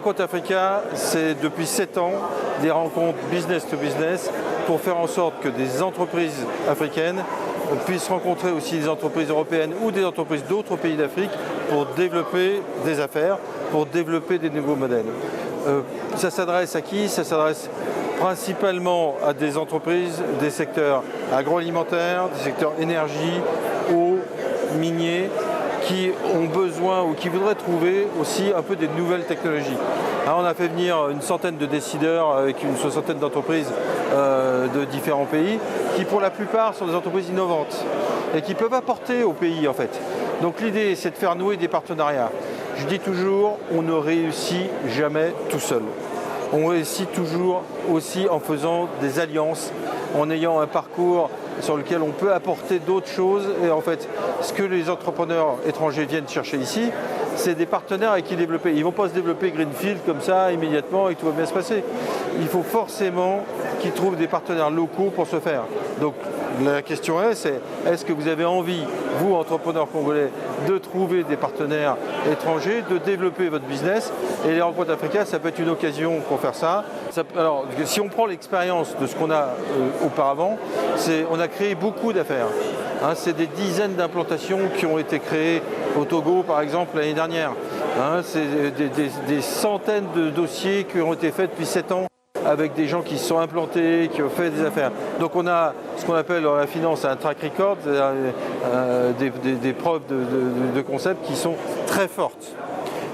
rencontres Africa, c'est depuis 7 ans des rencontres business to business pour faire en sorte que des entreprises africaines puissent rencontrer aussi des entreprises européennes ou des entreprises d'autres pays d'Afrique pour développer des affaires, pour développer des nouveaux modèles. Ça s'adresse à qui? Ça s'adresse principalement à des entreprises des secteurs agroalimentaires, des secteurs énergie, eau, miniers, qui ont besoin ou qui voudraient trouver aussi un peu des nouvelles technologies. Alors on a fait venir une centaine de décideurs avec une soixantaine d'entreprises de différents pays qui pour la plupart sont des entreprises innovantes et qui peuvent apporter au pays en fait. Donc l'idée c'est de faire nouer des partenariats. Je dis toujours, on ne réussit jamais tout seul. On réussit toujours aussi en faisant des alliances, en ayant un parcours sur lequel on peut apporter d'autres choses. Et en fait, ce que les entrepreneurs étrangers viennent chercher ici, c'est des partenaires avec qui développer. Ils ne vont pas se développer greenfield comme ça immédiatement et que tout va bien se passer. Il faut forcément qu'ils trouvent des partenaires locaux pour ce faire. Donc la question est-ce que vous avez envie, vous, entrepreneurs congolais, de trouver des partenaires étrangers, de développer votre business? Et les rencontres Africa, ça peut être une occasion pour faire ça. Alors, si on prend l'expérience de ce qu'on a auparavant, on a créé beaucoup d'affaires. Hein, c'est des dizaines d'implantations qui ont été créées au Togo, par exemple, l'année dernière. Hein, c'est des centaines de dossiers qui ont été faits depuis 7 ans avec des gens qui se sont implantés, qui ont fait des affaires. Donc on a ce qu'on appelle dans la finance un track record, des preuves de concepts qui sont très fortes.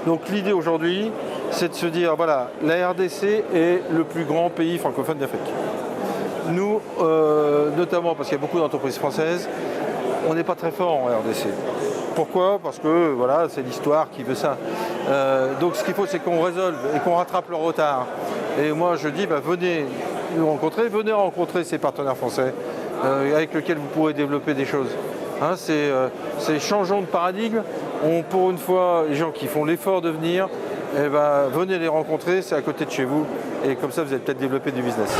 Donc l'idée aujourd'hui, c'est de se dire, voilà, la RDC est le plus grand pays francophone d'Afrique. Nous, notamment parce qu'il y a beaucoup d'entreprises françaises, on n'est pas très fort en RDC. Pourquoi? Parce que voilà, c'est l'histoire qui veut ça. Donc ce qu'il faut, c'est qu'on résolve et qu'on rattrape le retard. Et moi, je dis, venez nous rencontrer, venez rencontrer ces partenaires français avec lesquels vous pourrez développer des choses. Hein, c'est changeons de paradigme. Pour une fois, les gens qui font l'effort de venir, venez les rencontrer, c'est à côté de chez vous. Et comme ça, vous allez peut-être développer du business.